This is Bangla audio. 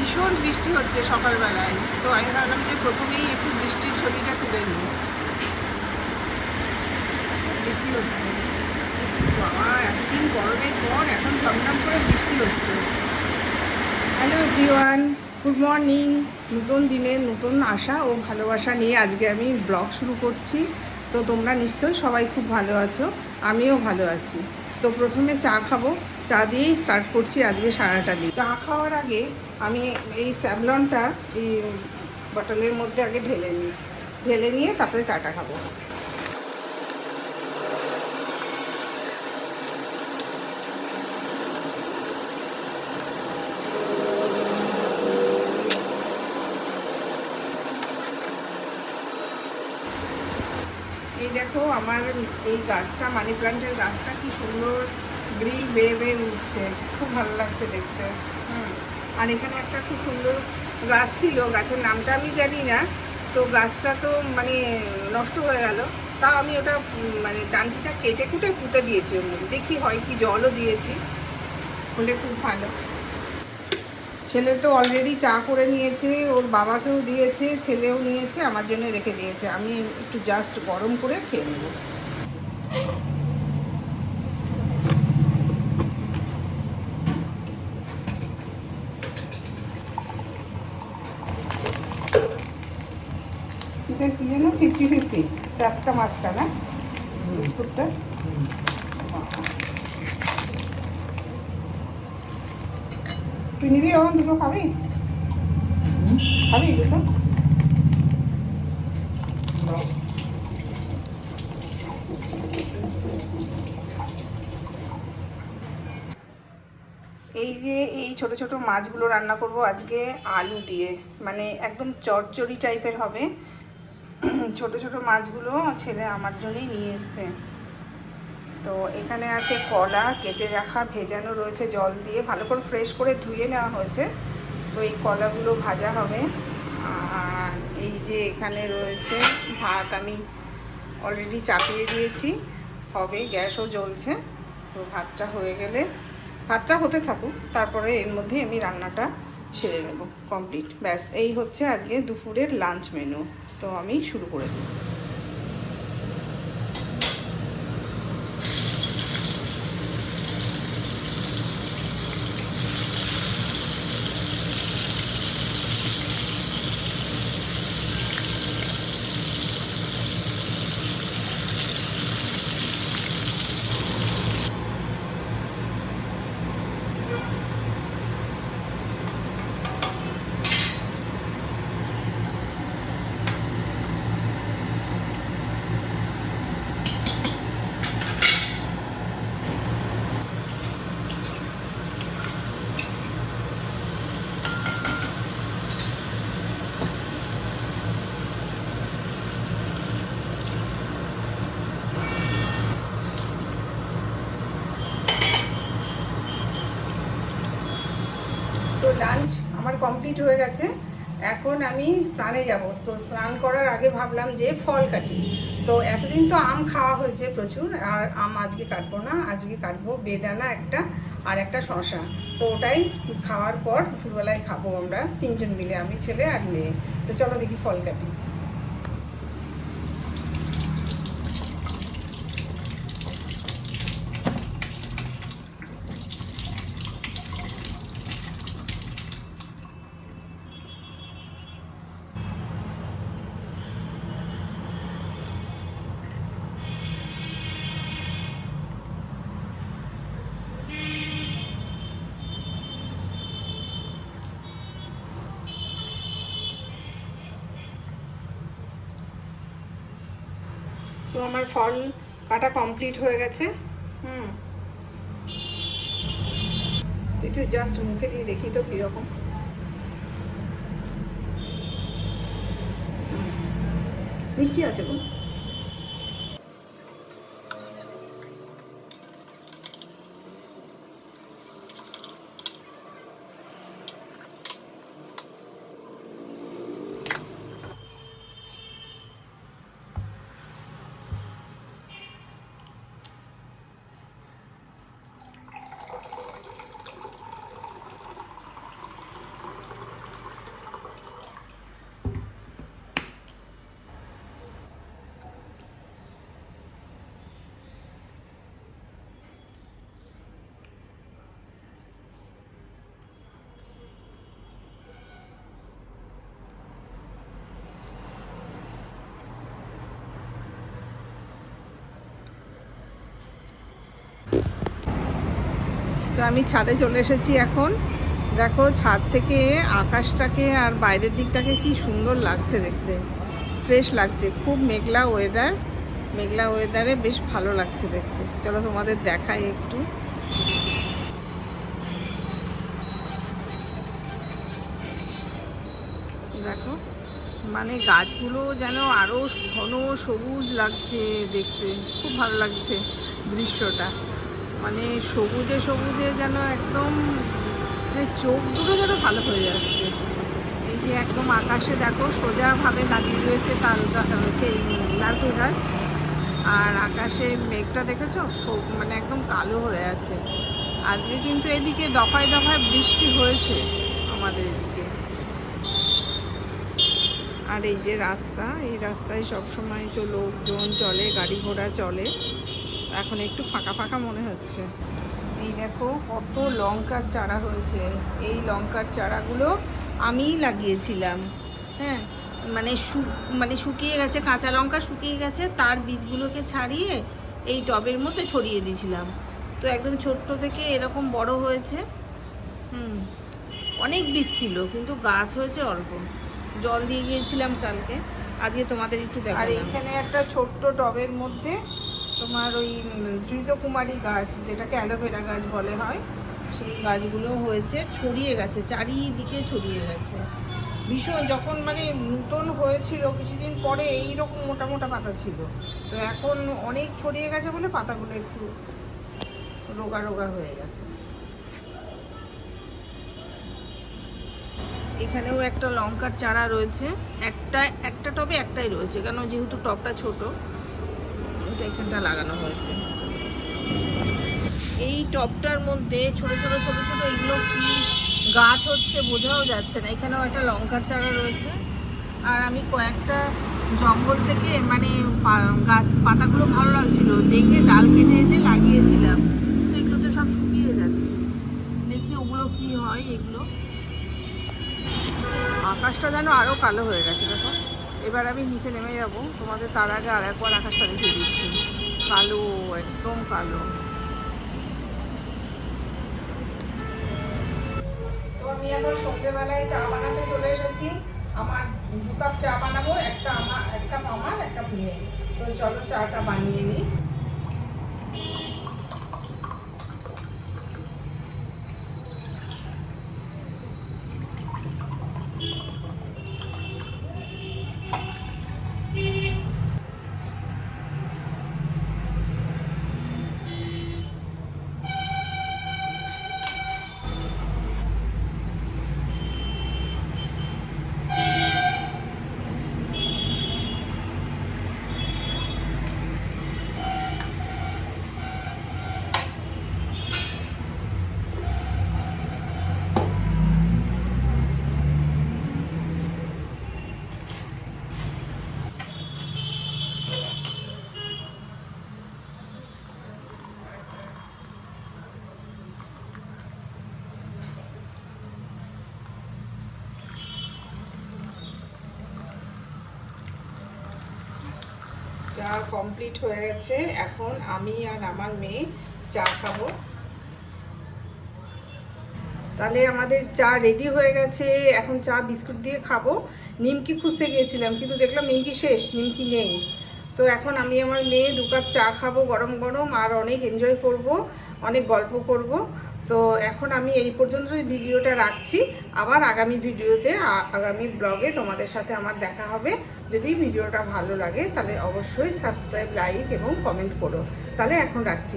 ভীষণ বৃষ্টি হচ্ছে সকালবেলায়, তো আমি ভাবলাম যে প্রথমেই একটু বৃষ্টির ছবিটা তুলে নিই। বৃষ্টি হচ্ছে বাবা, এতদিন গরমের পর এখন ঝমঝম করে বৃষ্টি হচ্ছে। Hello everyone, good morning. নতুন দিনের নতুন আশা ও ভালোবাসা নিয়ে আজকে আমি ব্লগ শুরু করছি। তো তোমরা নিশ্চয়ই সবাই খুব ভালো আছো, আমিও ভালো আছি। তো প্রথমে চা খাবো, চা দিয়েই স্টার্ট করছি আজকে সারাটা দিন। চা খাওয়ার আগে আমি এই স্যাভলনটা এই বটলের মধ্যে আগে ঢেলে নিয়ে তারপরে চাটা খাবো। এই দেখো আমার এই গাছটা, মানি প্লান্টের গাছটা কি সুন্দর গ্রিল বেয়ে বেয়ে উঠছে, খুব ভালো লাগছে দেখতে। আর এখানে একটা খুব সুন্দর গাছ ছিল, গাছের নামটা আমি জানি না। তো গাছটা তো মানে নষ্ট হয়ে গেল, তাও আমি ওটা মানে ডান্ডিটা কেটে কুটে পুঁতে দিয়েছি ওর মধ্যে, দেখি হয় কি, জলও দিয়েছি, হলে খুব ভালো। ছেলে তো অলরেডি চা করে নিয়েছে, ওর বাবাকেও দিয়েছে, ছেলেও নিয়েছে, আমার জন্য রেখে দিয়েছে। আমি একটু জাস্ট গরম করে খেয়ে নেব। এটা কি যেন 50-50 চাস্কা মাস্কা না বিস্কুটটা। তুই নিবি এখন? দুটো খাবি? খাবি দুটো? এই যে এই ছোট ছোট মাছগুলো রান্না করব আজকে আলু দিয়ে, মানে একদম চচ্চড়ি টাইপের হবে। ছোট ছোট মাছগুলো ছেলে আমার জন্যই নিয়ে এসছে। তো এখানে আছে কলা কেটে রাখা, ভেজানো রয়েছে জল দিয়ে, ভালো করে ফ্রেশ করে ধুয়ে নেওয়া হয়েছে। তো এই কলাগুলো ভাজা হবে। আর এই যে এখানে রয়েছে ভাত, আমি অলরেডি চাপিয়ে দিয়েছি, হবে, গ্যাসও জ্বলছে। তো ভাতটা হয়ে গেলে, ভাতটা হতে থাকুক, তারপরে এর মধ্যে আমি রান্নাটা সেরে নেব, কমপ্লিট। ব্যাস, এই হচ্ছে আজকে দুপুরের লাঞ্চ মেনু। তো আমি শুরু করে দিই। তো লাঞ্চ আমার কমপ্লিট হয়ে গেছে, এখন আমি স্নানে যাব। তো স্নান করার আগে ভাবলাম যে ফল কাটি। তো এতদিন তো আম খাওয়া হয়েছে প্রচুর, আর আম আজকে কাটবো না, আজকে কাটবো বেদানা একটা আর একটা শশা। তো ওটাই খাওয়ার পর দুপুরবেলায় খাবো আমরা তিনজন মিলে, আমি, ছেলে আর মেয়ে। তো চলো দেখি ফল কাটি। তো আমার ফল কাটা কমপ্লিট হয়ে গেছে। একটু জাস্ট মুখে দিয়ে দেখি তো কীরকম। মিষ্টি আছে গো। তো আমি ছাদে চলে এসেছি এখন। দেখো ছাদ থেকে আকাশটাকে আর বাইরের দিকটাকে কি সুন্দর লাগছে দেখতে, ফ্রেশ লাগছে। খুব মেঘলা ওয়েদার, মেঘলা ওয়েদারে বেশ ভালো লাগছে দেখতে। চলো তোমাদের দেখাই একটু। দেখো মানে গাছগুলো যেন আরও ঘন সবুজ লাগছে দেখতে, খুব ভালো লাগছে দৃশ্যটা। মানে সবুজে সবুজে যেন একদম চোখ দুটো যেন ভালো হয়ে যাচ্ছে। এই যে একদম আকাশে দেখো সোজাভাবে দাঁড়িয়ে রয়েছে নারকেল গাছ, আর আকাশে মেঘটা দেখেছো মানে একদম কালো হয়ে আছে। আজকে কিন্তু এদিকে দফায় দফায় বৃষ্টি হয়েছে আমাদের এদিকে। আর এই যে রাস্তা, এই রাস্তায় সবসময় তো লোকজন চলে, গাড়ি ঘোড়া চলে। এখন একটু ফাঁকা ফাঁকা মনে হচ্ছে। এই দেখো কত লঙ্কার চারা হয়েছে। এই লঙ্কার চারাগুলো আমিই লাগিয়েছিলাম। হ্যাঁ, মানে শুকিয়ে গেছে, কাঁচা লঙ্কা শুকিয়ে গেছে, তার বীজগুলোকে ছাড়িয়ে এই টবের মধ্যে ছড়িয়ে দিয়েছিলাম। তো একদম ছোট্ট থেকে এরকম বড় হয়েছে। অনেক বীজ ছিল কিন্তু গাছ হয়েছে অল্প। জল দিয়ে গিয়েছিলাম কালকে, আজকে তোমাদের একটু দেখালাম। আর এখানে একটা ছোট্ট টবের মধ্যে তোমার ওই ধৃতকুমারী গাছ, যেটাকে অ্যালোভেরা গাছ বলে হয়, সেই গাছগুলো হয়েছে, ছড়িয়ে গেছে, চারিদিকে ছড়িয়ে গেছে ভীষণ। যখন মানে নতুন হয়েছিল কিছুদিন পরে এইরকম মোটা মোটা পাতা ছিল, তো এখন অনেক ছড়িয়ে গেছে বলে পাতাগুলো একটু রোগা রোগা হয়ে গেছে। এখানেও একটা লঙ্কার চারা রয়েছে, একটা টবে একটাই রয়েছে, কারণ যেহেতু টবটা ছোট, এটা এখানটা লাগানো হয়েছে। এই টবটার মধ্যে ছোট ছোট ছোট ছোট এগুলো কি গাছ হচ্ছে বোঝাও যাচ্ছে না। এখানেও একটা লঙ্কার চারা রয়েছে। আর আমি কয়েকটা জঙ্গল থেকে মানে গাছ পাতাগুলো ভালো লাগছিল দেখে ডাল কেটে এনে লাগিয়েছিলাম, তো এগুলো তো সব শুকিয়ে যাচ্ছে। দেখি ওগুলো কি হয়। এগুলো আকাশটা যেন আরও কালো হয়ে গেছে দেখো। এবার আমি নিচে নেমে যাব, তোমাদের তার আগে আর একবার আকাশটা দেখিয়ে দিচ্ছি। কালো, একদম কালো। তো আমি এখন সন্ধ্যেবেলায় চা বানাতে চলে এসেছি। আমার 2 কাপ চা বানাবো, এক কাপ আমার, 1 কাপ মেয়ে। তো চলো চাটা বানিয়ে নিই। চা কমপ্লিট হয়ে গেছে। এখন আমি আর আমার মেয়ে চা খাবো। তাহলে আমাদের চা রেডি হয়ে গেছে। এখন চা বিস্কুট দিয়ে খাবো। নিমকি খুঁজতে গিয়েছিলাম কিন্তু দেখলাম নিমকি শেষ, নিমকি নেই। তো এখন আমি আমার মেয়ে 2 কাপ চা খাবো গরম গরম, আর অনেক এনজয় করব, অনেক গল্প করব। তো এখন আমি এই পর্যন্তই ভিডিওটা রাখছি। আবার আগামী ভিডিওতে, আগামী ব্লগে তোমাদের সাথে আমার দেখা হবে। যদি ভিডিওটা ভালো লাগে তাহলে অবশ্যই সাবস্ক্রাইব, লাইক এবং কমেন্ট করো। তাহলে এখন রাখছি।